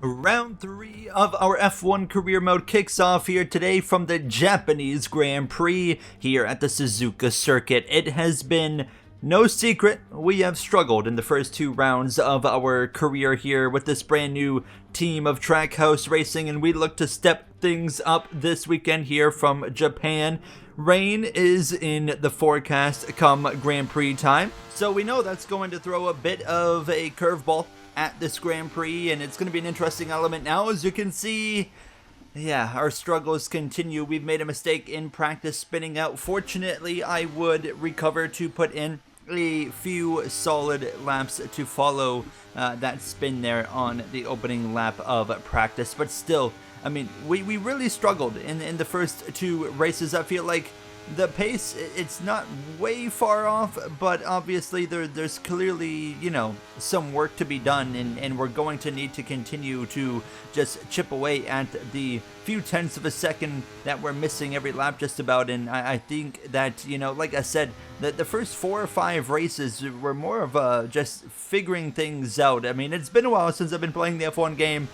Round 3 of our F1 career mode kicks off here today from the Japanese Grand Prix here at the Suzuka circuit. It has been no secret we have struggled in the first 2 rounds of our career here with this brand new team of Trackhouse Racing, and we look to step things up this weekend here from Japan. Rain is in the forecast come Grand Prix time, so we know that's going to throw a bit of a curveball at this Grand Prix, and it's going to be an interesting element now. As you can see, our struggles continue. We've made a mistake in practice spinning out. Fortunately, I would recover to put in a few solid laps to follow that spin there on the opening lap of practice, but still, I mean, we really struggled in the first 2 races. I feel like the pace, it's not way far off, but obviously there's clearly, some work to be done, and we're going to need to continue to just chip away at the few tenths of a second that we're missing every lap just about. And I think that, like I said, that the first 4 or 5 races were more of just figuring things out. I mean, it's been a while since I've been playing the F1 game,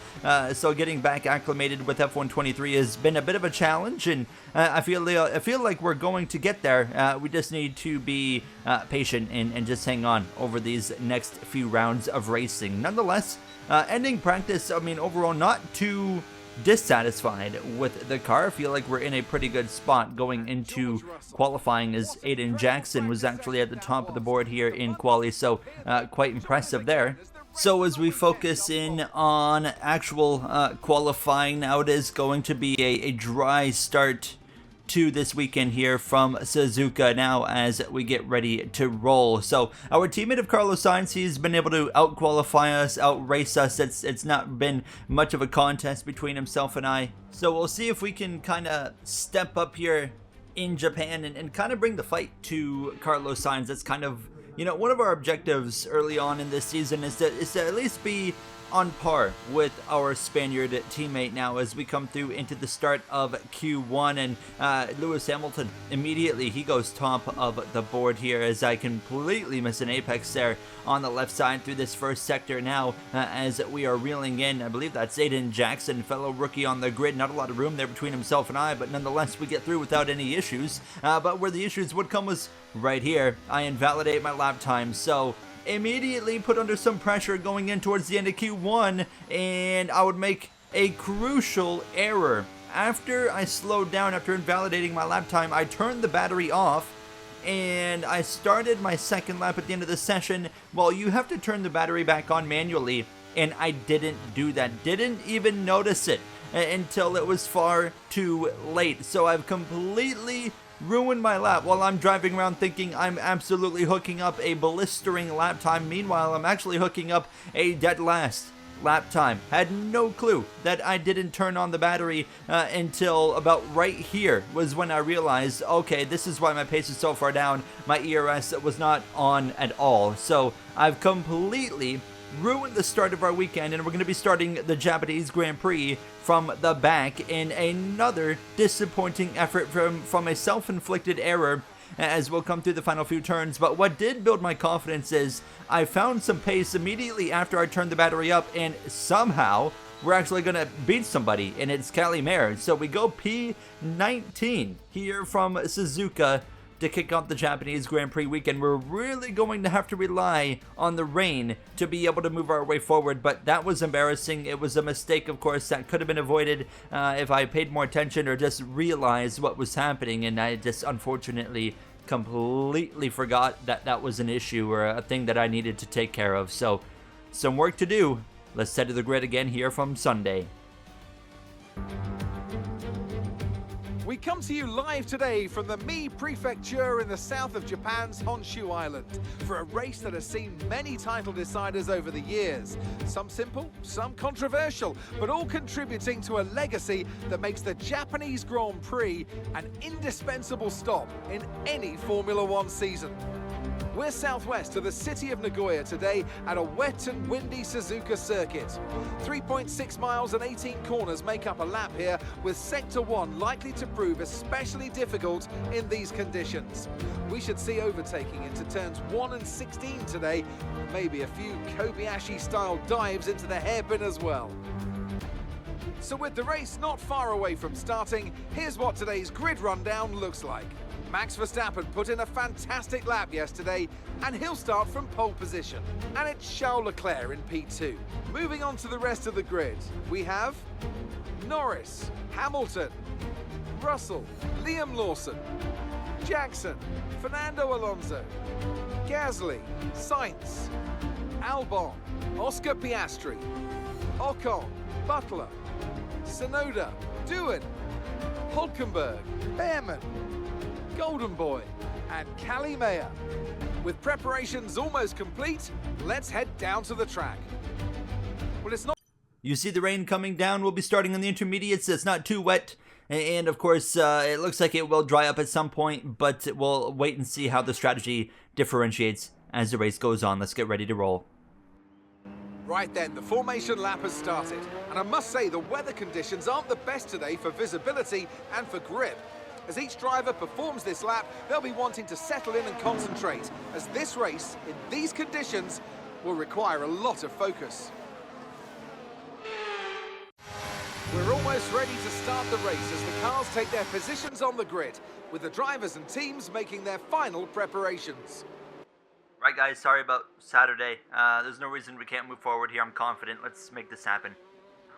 so getting back acclimated with F1 23 has been a bit of a challenge, and I feel like we're going to get there. We just need to be patient and just hang on over these next few rounds of racing. Nonetheless, ending practice, I mean, overall not too dissatisfied with the car. I feel like we're in a pretty good spot going into qualifying, as Aiden Jackson was actually at the top of the board here in quali, so quite impressive there. So as we focus in on actual qualifying now, it is going to be a dry start to this weekend here from Suzuka now as we get ready to roll. So our teammate of Carlos Sainz, he's been able to out-qualify us, out-race us. It's not been much of a contest between himself and I. So we'll see if we can kind of step up here in Japan and kind of bring the fight to Carlos Sainz. That's kind of, one of our objectives early on in this season is to at least be on par with our Spaniard teammate now as we come through into the start of Q1, and Lewis Hamilton immediately, he goes top of the board here as I completely miss an apex there on the left side through this first sector now as we are reeling in. I believe that's Aiden Jackson, fellow rookie on the grid. Not a lot of room there between himself and I, but nonetheless we get through without any issues, but where the issues would come was right here. I invalidate my lap time, so immediately put under some pressure going in towards the end of Q1, and I would make a crucial error. After I slowed down, after invalidating my lap time, I turned the battery off and I started my second lap at the end of the session. Well, you have to turn the battery back on manually, and I didn't do that. Didn't even notice it until it was far too late. So I've completely ruined my lap while I'm driving around thinking I'm absolutely hooking up a blistering lap time. Meanwhile, I'm actually hooking up a dead last lap time. Had no clue that I didn't turn on the battery until about right here was when I realized, okay, this is why my pace is so far down. My ERS was not on at all. So I've completely ruined the start of our weekend, and we're going to be starting the Japanese Grand Prix from the back in another disappointing effort from a self-inflicted error as we'll come through the final few turns. But what did build my confidence is I found some pace immediately after I turned the battery up, and somehow we're actually going to beat somebody, and it's Calimere. So we go P19 here from Suzuka to kick off the Japanese Grand Prix weekend. We're really going to have to rely on the rain to be able to move our way forward, but that was embarrassing. It was a mistake, of course, that could have been avoided if I paid more attention or just realized what was happening, and I just unfortunately completely forgot that that was an issue or a thing that I needed to take care of. So, some work to do. Let's head to the grid again here from Sunday. We come to you live today from the Mie Prefecture in the south of Japan's Honshu Island for a race that has seen many title deciders over the years. Some simple, some controversial, but all contributing to a legacy that makes the Japanese Grand Prix an indispensable stop in any Formula One season. We're southwest of the city of Nagoya today at a wet and windy Suzuka circuit. 3.6 miles and 18 corners make up a lap here, with Sector 1 likely to prove especially difficult in these conditions. We should see overtaking into turns 1 and 16 today, maybe a few Kobayashi-style dives into the hairpin as well. So with the race not far away from starting, here's what today's grid rundown looks like. Max Verstappen put in a fantastic lap yesterday, and he'll start from pole position. And it's Charles Leclerc in P2. Moving on to the rest of the grid, we have Norris, Hamilton, Russell, Liam Lawson, Jackson, Fernando Alonso, Gasly, Sainz, Albon, Oscar Piastri, Ocon, Butler, Tsunoda, Doohan, Hulkenberg, Behrman, Golden Boy, and Cali Meyer. With preparations almost complete, let's head down to the track. Well, it's not. You see the rain coming down. We'll be starting on the intermediates. It's not too wet. And of course, it looks like it will dry up at some point, but we'll wait and see how the strategy differentiates as the race goes on. Let's get ready to roll. Right then, the formation lap has started. And I must say, the weather conditions aren't the best today for visibility and for grip. As each driver performs this lap, they'll be wanting to settle in and concentrate, as this race, in these conditions, will require a lot of focus. We're almost ready to start the race as the cars take their positions on the grid, with the drivers and teams making their final preparations. Right, guys, sorry about Saturday. There's no reason we can't move forward here. I'm confident. Let's make this happen.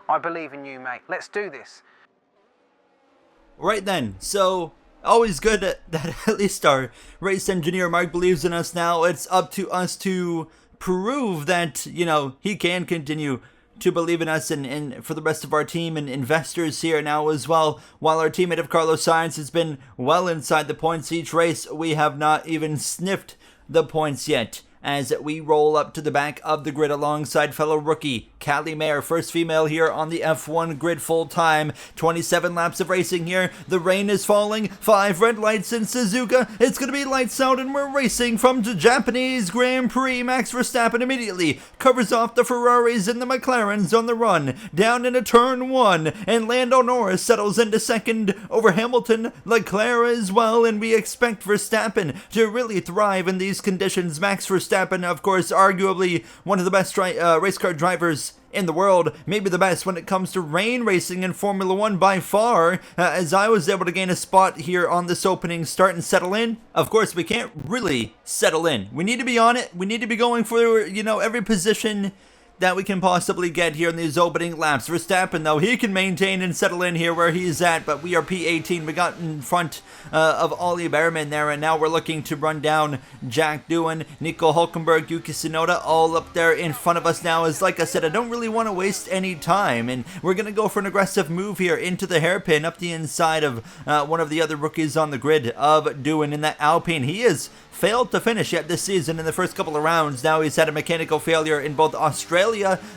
I believe in you, mate. Let's do this. Right then, so always good that at least our race engineer Mark believes in us now. It's up to us to prove that, you know, he can continue to believe in us and for the rest of our team and investors here now as well. While our teammate of Carlos Sainz has been well inside the points each race, we have not even sniffed the points yet, as we roll up to the back of the grid alongside fellow rookie Cali Meyer, first female here on the F1 grid full time. 27 laps of racing here. The rain is falling. 5 red lights in Suzuka. It's going to be lights out and we're racing from the Japanese Grand Prix. Max Verstappen immediately covers off the Ferraris and the McLarens on the run down into turn 1, and Lando Norris settles into second over Hamilton, Leclerc as well, and we expect Verstappen to really thrive in these conditions. Max Verstappen, of course, arguably one of the best race car drivers in the world, maybe the best when it comes to rain racing in Formula 1 by far, as I was able to gain a spot here on this opening start and settle in. Of course, we can't really settle in. We need to be on it. We need to be going for, you know, every position that we can possibly get here in these opening laps. Verstappen, though, he can maintain and settle in here where he's at, but we are P18. We got in front of Ollie Behrman there, and now we're looking to run down Jack Doohan, Nico Hulkenberg, Yuki Tsunoda, all up there in front of us now. As like I said, I don't really want to waste any time, and we're going to go for an aggressive move here into the hairpin up the inside of one of the other rookies on the grid of Doohan in that Alpine. He is failed to finish yet this season in the first couple of rounds. Now he's had a mechanical failure in both Australia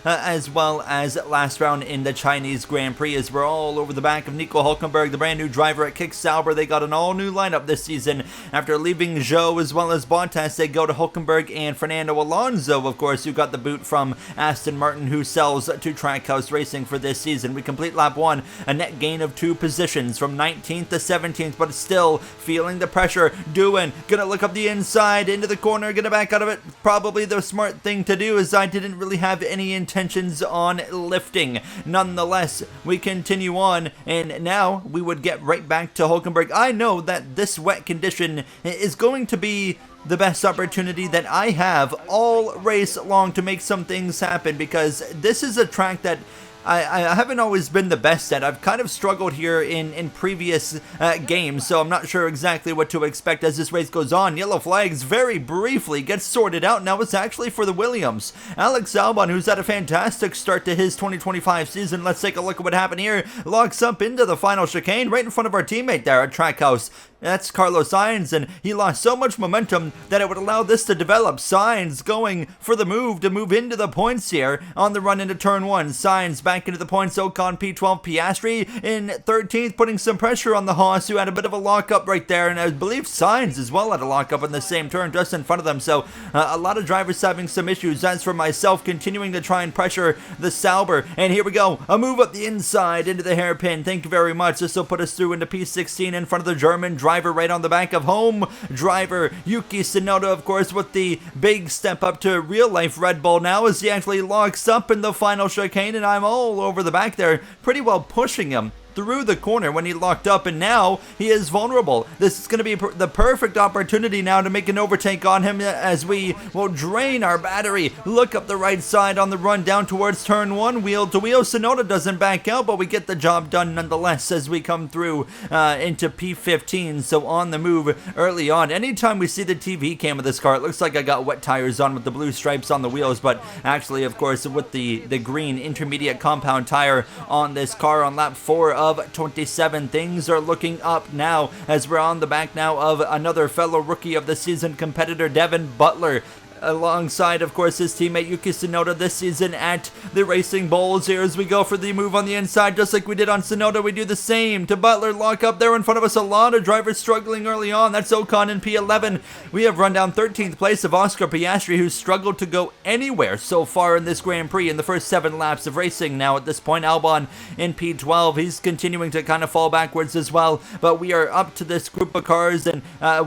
as well as last round in the Chinese Grand Prix, as we're all over the back of Nico Hulkenberg, the brand new driver at Kick Sauber. They got an all new lineup this season. After leaving Zhou as well as Bottas, they go to Hulkenberg and Fernando Alonso, of course, who got the boot from Aston Martin, who sells to Trackhouse Racing for this season. We complete lap 1, a net gain of 2 positions from 19th to 17th, but still feeling the pressure. Doohan gonna look up the inside into the corner, gonna back out of it. Probably the smart thing to do, as I didn't really have any intentions on lifting. Nonetheless, we continue on, and now we would get right back to Hulkenberg. I know that this wet condition is going to be the best opportunity that I have all race long to make some things happen, because this is a track that I haven't always been the best at. I've kind of struggled here in previous games, so I'm not sure exactly what to expect as this race goes on. Yellow flags very briefly gets sorted out. Now it's actually for the Williams. Alex Albon, who's had a fantastic start to his 2025 season. Let's take a look at what happened here. Locks up into the final chicane right in front of our teammate there at Trackhouse. That's Carlos Sainz, and he lost so much momentum that it would allow this to develop. Sainz going for the move to move into the points here on the run into turn 1. Sainz back into the points. Ocon P12, Piastri in 13th, putting some pressure on the Haas, who had a bit of a lockup right there, and I believe Sainz as well had a lockup in the same turn just in front of them. So a lot of drivers having some issues. As for myself, continuing to try and pressure the Sauber, and here we go, a move up the inside into the hairpin. Thank you very much. This will put us through into P16 in front of the German driver driver right on the back of home driver Yuki Tsunoda, of course, with the big step up to real-life Red Bull now as he actually locks up in the final chicane, and I'm all over the back there, pretty well pushing him through the corner when he locked up, and now he is vulnerable. This is going to be the perfect opportunity now to make an overtake on him as we will drain our battery. Look up the right side on the run down towards turn 1, wheel to wheel. Tsunoda doesn't back out, but we get the job done nonetheless as we come through into P15. So on the move early on. Anytime we see the TV cam of this car, it looks like I got wet tires on with the blue stripes on the wheels, but actually, of course, with the green intermediate compound tire on this car on lap 4 of 27. Things are looking up now as we're on the back now of another fellow rookie of the season competitor, Devin Butler, alongside, of course, his teammate Yuki Tsunoda this season at the Racing Bulls. Here as we go for the move on the inside, just like we did on Tsunoda, we do the same to Butler. Lock up there in front of us. A lot of drivers struggling early on. That's Ocon in P11. We have run down 13th place of Oscar Piastri, who's struggled to go anywhere so far in this Grand Prix in the first 7 laps of racing. Now at this point, Albon in P12. He's continuing to kind of fall backwards as well, but we are up to this group of cars, and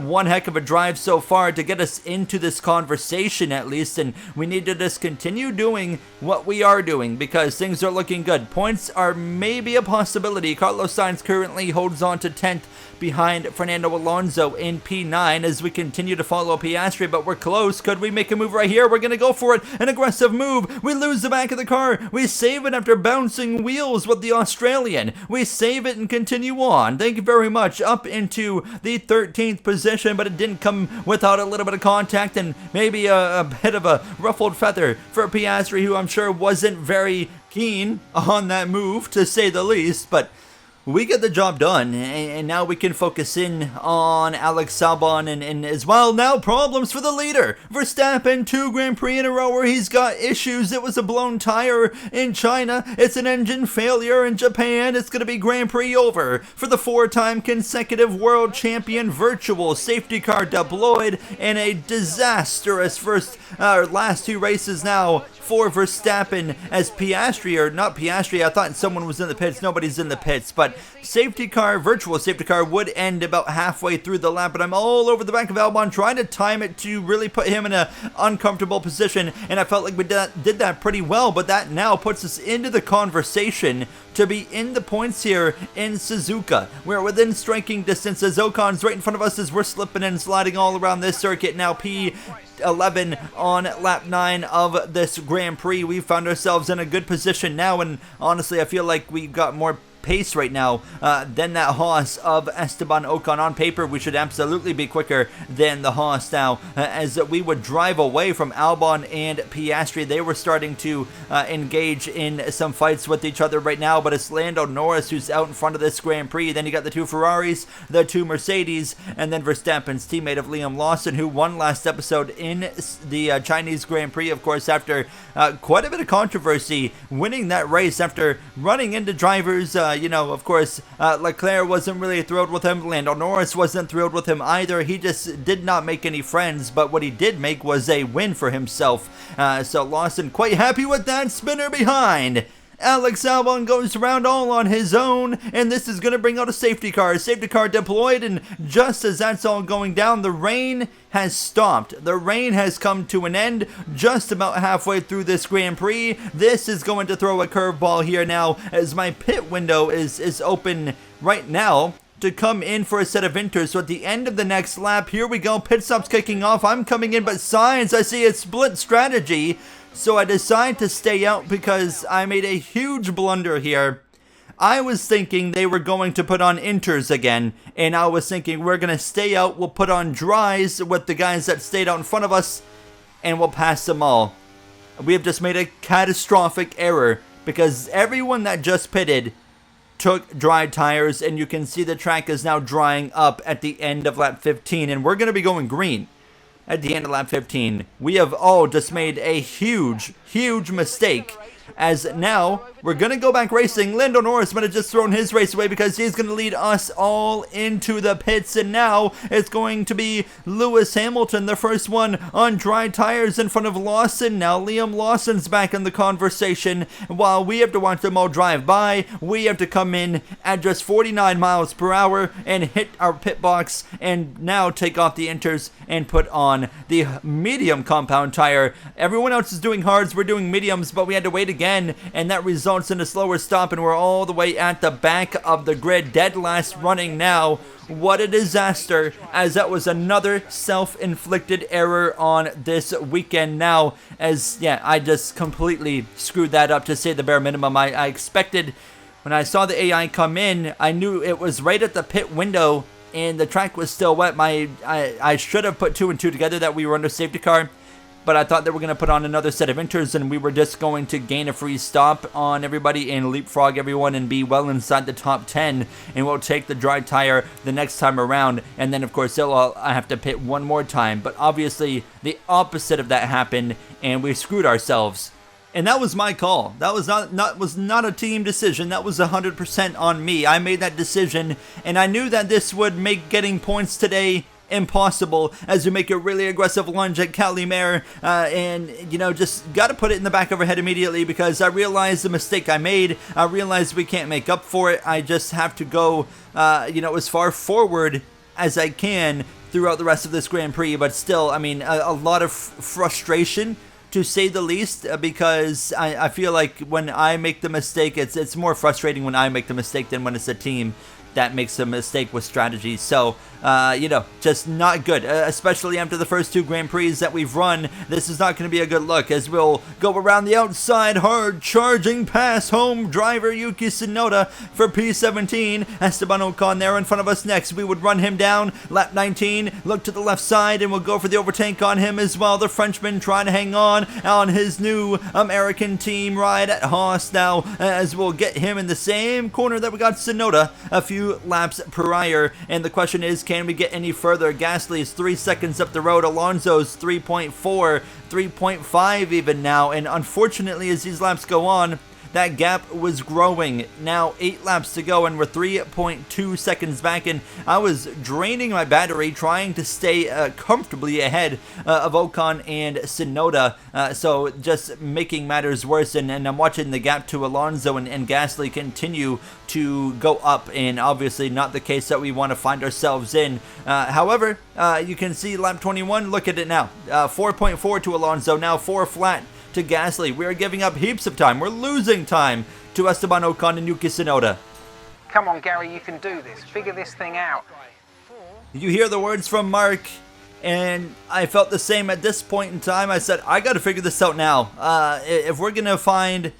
one heck of a drive so far to get us into this conversation at least, and we need to just continue doing what we are doing because things are looking good. Points are maybe a possibility. Carlos Sainz currently holds on to 10th behind Fernando Alonso in P9 as we continue to follow Piastri, but we're close. Could we make a move right here? We're going to go for it. An aggressive move. We lose the back of the car. We save it after bouncing wheels with the Australian. We save it and continue on. Thank you very much. Up into the 13th position, but it didn't come without a little bit of contact and maybe a bit of a ruffled feather for Piastri, who I'm sure wasn't very keen on that move, to say the least, but we get the job done, and now we can focus in on Alex Albon and as well now problems for the leader. Verstappen, 2 Grand Prix in a row where he's got issues. It was a blown tire in China. It's an engine failure in Japan. It's going to be Grand Prix over for the 4-time consecutive world champion. Virtual safety car deployed in a disastrous last 2 races now for Verstappen as Piastri, or not Piastri, I thought someone was in the pits. Nobody's in the pits, but safety car, virtual safety car would end about halfway through the lap, but I'm all over the back of Albon trying to time it to really put him in an uncomfortable position, and I felt like we did that pretty well, but that now puts us into the conversation to be in the points here in Suzuka. We're within striking distance as Ocon's right in front of us as we're slipping and sliding all around this circuit. Now P11 on lap 9 of this Grand Prix. We found ourselves in a good position now, and honestly I feel like we got more pace right now than that Haas of Esteban Ocon. On paper, we should absolutely be quicker than the Haas now, as we would drive away from Albon and Piastri. They were starting to engage in some fights with each other right now, but it's Lando Norris who's out in front of this Grand Prix. Then you got the 2 Ferraris, the 2 Mercedes, and then Verstappen's teammate of Liam Lawson, who won last episode in the Chinese Grand Prix, of course, after quite a bit of controversy, winning that race after running into drivers. Of course, Leclerc wasn't really thrilled with him. Lando Norris wasn't thrilled with him either. He just did not make any friends, but what he did make was a win for himself. So Lawson quite happy with that. Spinner behind. Alex Albon goes around all on his own, and this is going to bring out a safety car. Safety car deployed, and just as that's all going down, the rain has stopped. The rain has come to an end just about halfway through this Grand Prix. This is going to throw a curveball here now, as my pit window is open right now to come in for a set of inters. So at the end of the next lap, here we go. Pit stop's kicking off. I'm coming in, but Sainz, I see a split strategy. So I decide to stay out because I made a huge blunder here. I was thinking they were going to put on inters again, and I was thinking we're going to stay out, we'll put on dries with the guys that stayed out in front of us, and we'll pass them all. We have just made a catastrophic error because everyone that just pitted took dry tires, and you can see the track is now drying up at the end of lap 15, and we're going to be going green at the end of lap 15. We have all just made a huge mistake as now we're going to go back racing. Lando Norris might have just thrown his race away because he's going to lead us all into the pits, and now it's going to be Lewis Hamilton, the first one on dry tires in front of Lawson. Now Liam Lawson's back in the conversation. While we have to watch them all drive by, we have to come in at just 49 miles per hour and hit our pit box, and now take off the inters and put on the medium compound tire. Everyone else is doing hards, we're doing mediums, but we had to wait again, and that results in a slower stop, and we're all the way at the back of the grid, dead last running now. What a disaster, as that was another self-inflicted error on this weekend now, as I just completely screwed that up, to say the bare minimum. I expected, when I saw the AI come in, I knew it was right at the pit window and the track was still wet. I should have put 2 and 2 together that we were under safety car, but I thought they were going to put on another set of inters and we were just going to gain a free stop on everybody and leapfrog everyone and be well inside the top 10, and we'll take the dry tire the next time around, and then of course they'll have to pit one more time. But obviously the opposite of that happened and we screwed ourselves. And that was my call. That was not a team decision. That was 100% on me. I made that decision, and I knew that this would make getting points today impossible, as we make a really aggressive lunge at Calimere, and just got to put it in the back of our head immediately, because I realized the mistake I made. I realized we can't make up for it. I just have to go as far forward as I can throughout the rest of this Grand Prix. But still, I mean, a lot of frustration, to say the least, because I feel like when I make the mistake, it's more frustrating when I make the mistake than when it's a team that makes a mistake with strategy. So, just not good, especially after the first 2 Grand Prix that we've run. This is not going to be a good look, as we'll go around the outside, hard charging past home driver Yuki Tsunoda for P17. Esteban Ocon there in front of us next. We would run him down, lap 19, look to the left side, and we'll go for the overtake on him as well. The Frenchman trying to hang on his new American team ride at Haas now, as we'll get him in the same corner that we got Tsunoda a few laps prior. And the question is, can we get any further? Gasly is 3 seconds up the road. Alonso's 3.4, 3.5 even now. And unfortunately, as these laps go on, that gap was growing. Now 8 laps to go and we're 3.2 seconds back, and I was draining my battery trying to stay comfortably ahead of Ocon and Tsunoda, so just making matters worse, and I'm watching the gap to Alonso and Gasly continue to go up, and obviously not the case that we want to find ourselves in. However, you can see lap 21, look at it now, 4.4 to Alonso, now 4 flat to Gasly. We are giving up heaps of time. We're losing time to Esteban Ocon and Yuki Tsunoda. Come on, Gary, you can do this. Figure this thing out. You hear the words from Mark, and I felt the same at this point in time. I said, I got to figure this out now. If we're going to find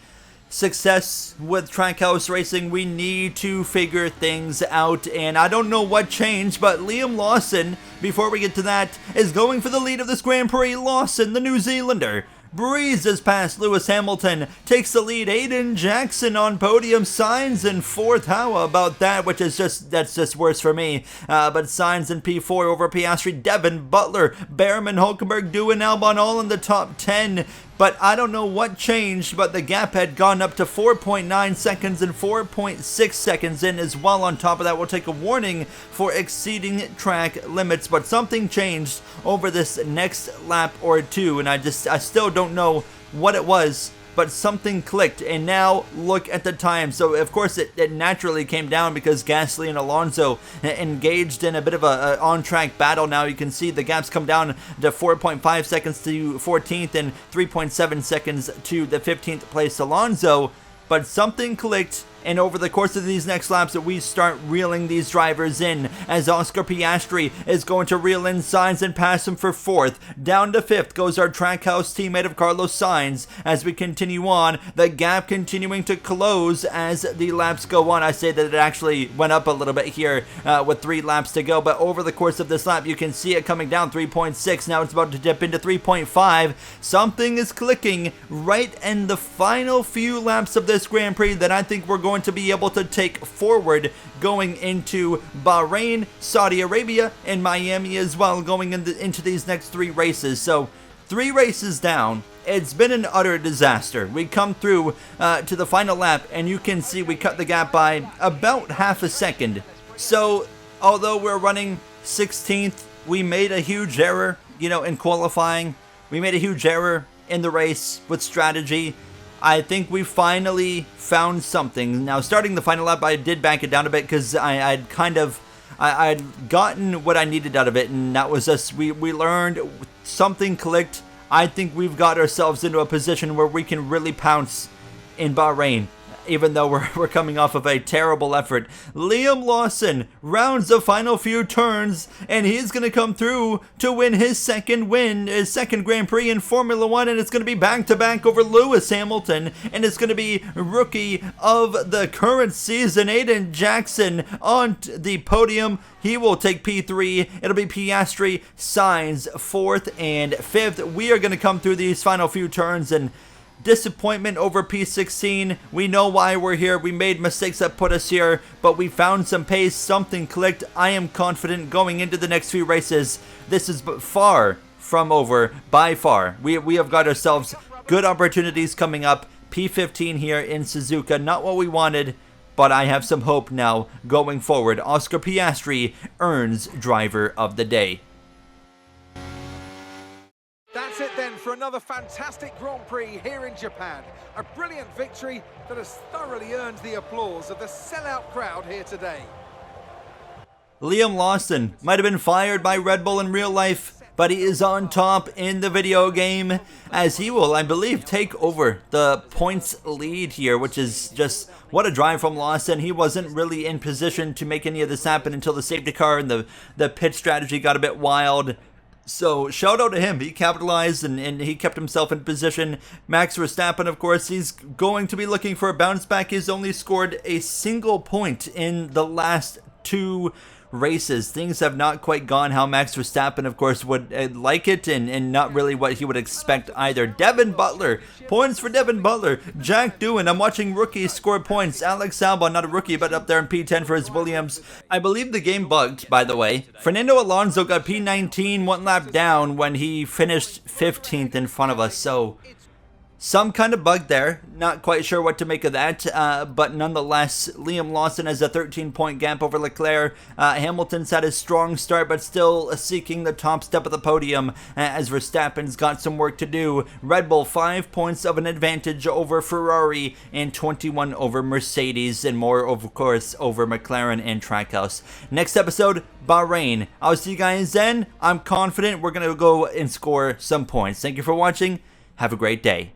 success with Trackhouse Racing, we need to figure things out, and I don't know what changed, but Liam Lawson, before we get to that, is going for the lead of this Grand Prix. Lawson, the New Zealander, breezes past Lewis Hamilton, takes the lead. Aiden Jackson on podium, Sainz in 4th. How about that? That's just worse for me. But Sainz in P4 over Piastri, Devin Butler, Behrman, Hulkenberg, Dew and Albon all in the top 10. But I don't know what changed, but the gap had gone up to 4.9 seconds and 4.6 seconds in as well. On top of that, we'll take a warning for exceeding track limits, but something changed over this next lap or 2, and I still don't know what it was, but something clicked, and now look at the time. So of course it naturally came down because Gasly and Alonso engaged in a bit of a on-track battle. Now you can see the gaps come down to 4.5 seconds to 14th and 3.7 seconds to the 15th place Alonso, but something clicked. And over the course of these next laps, we start reeling these drivers in, as Oscar Piastri is going to reel in Sainz and pass him for 4th. Down to 5th goes our Trackhouse teammate of Carlos Sainz. As we continue on, the gap continuing to close as the laps go on. I say that it actually went up a little bit here with 3 laps to go, but over the course of this lap, you can see it coming down 3.6. Now it's about to dip into 3.5. Something is clicking right in the final few laps of this Grand Prix that I think we're going to be able to take forward going into Bahrain, Saudi Arabia, and Miami as well, going into these next 3 races. So 3 races down, it's been an utter disaster. We come through to the final lap, and you can see we cut the gap by about half a second. So, although we're running 16th, we made a huge error, in qualifying. We made a huge error in the race with strategy. I think we finally found something. Now, starting the final lap, I did back it down a bit because I'd gotten what I needed out of it, and that was us. We learned, something clicked. I think we've got ourselves into a position where we can really pounce in Bahrain, even though we're coming off of a terrible effort. Liam Lawson rounds the final few turns, and he's going to come through to win his second Grand Prix in Formula 1, and it's going to be back-to-back over Lewis Hamilton, and it's going to be rookie of the current season, Aiden Jackson, on the podium. He will take P3. It'll be Piastri, Sainz, 4th and 5th. We are going to come through these final few turns, and disappointment over P16. We know why we're here. We made mistakes that put us here, but we found some pace. Something clicked. I am confident going into the next few races. This is far from over, by far. We have got ourselves good opportunities coming up. P15 here in Suzuka. Not what we wanted, but I have some hope now going forward. Oscar Piastri earns Driver of the Day. That's it then for another fantastic Grand Prix here in Japan. A brilliant victory that has thoroughly earned the applause of the sellout crowd here today. Liam Lawson might have been fired by Red Bull in real life, but he is on top in the video game, as he will, I believe, take over the points lead here, which is just what a drive from Lawson. He wasn't really in position to make any of this happen until the safety car and the pit strategy got a bit wild. So, shout out to him. He capitalized and he kept himself in position. Max Verstappen, of course, he's going to be looking for a bounce back. He's only scored a single point in the last 2 races. Things have not quite gone how Max Verstappen, of course, would like it, and not really what he would expect either. Devin Butler, points for Devin Butler. Jack Doohan, I'm watching rookies score points. Alex Albon, not a rookie, but up there in P10 for his Williams. I believe the game bugged, by the way. Fernando Alonso got P19, 1 lap down when he finished 15th in front of us, so some kind of bug there. Not quite sure what to make of that, but nonetheless, Liam Lawson has a 13-point gap over Leclerc. Hamilton's had a strong start, but still seeking the top step of the podium, as Verstappen's got some work to do. Red Bull, 5 points of an advantage over Ferrari, and 21 over Mercedes, and more, of course, over McLaren and Trackhouse. Next episode, Bahrain. I'll see you guys then. I'm confident we're going to go and score some points. Thank you for watching. Have a great day.